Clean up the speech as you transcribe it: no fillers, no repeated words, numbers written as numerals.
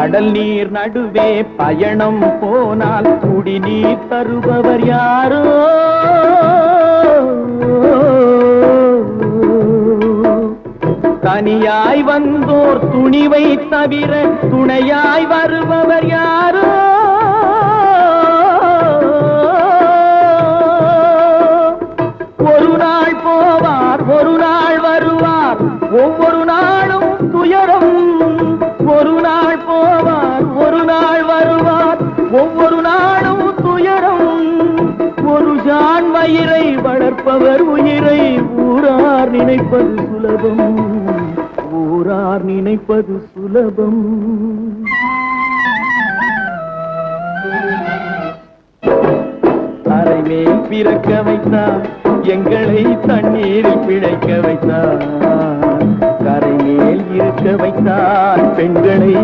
கடல் நீர் நடுவே பயணம் போனால் குடிநீர் தருபவர் யாரோ தனியாய் வந்தோர் துணிவை தவிர துணையாய் வருபவர் யாரோ ஒரு நாள் போவார் ஒரு நாள் வருவார் ஒவ்வொரு நாளும் துயரம் ஒரு நாள் போவார் ஒரு நாள் வருவார் ஒவ்வொரு நாளும் துயரம் ஒரு ஜான் வயிறை வளர்ப்பவர் உயிரை ஊரார் நினைப்பது சுலபம் ஊரார் நினைப்பது சுலபம் அரைமேல் பிறக்க வைத்தார் எங்களை தண்ணீரில் பிழைக்க வைத்தார் கரை மேல் இருக்க வைத்தார் பெண்களை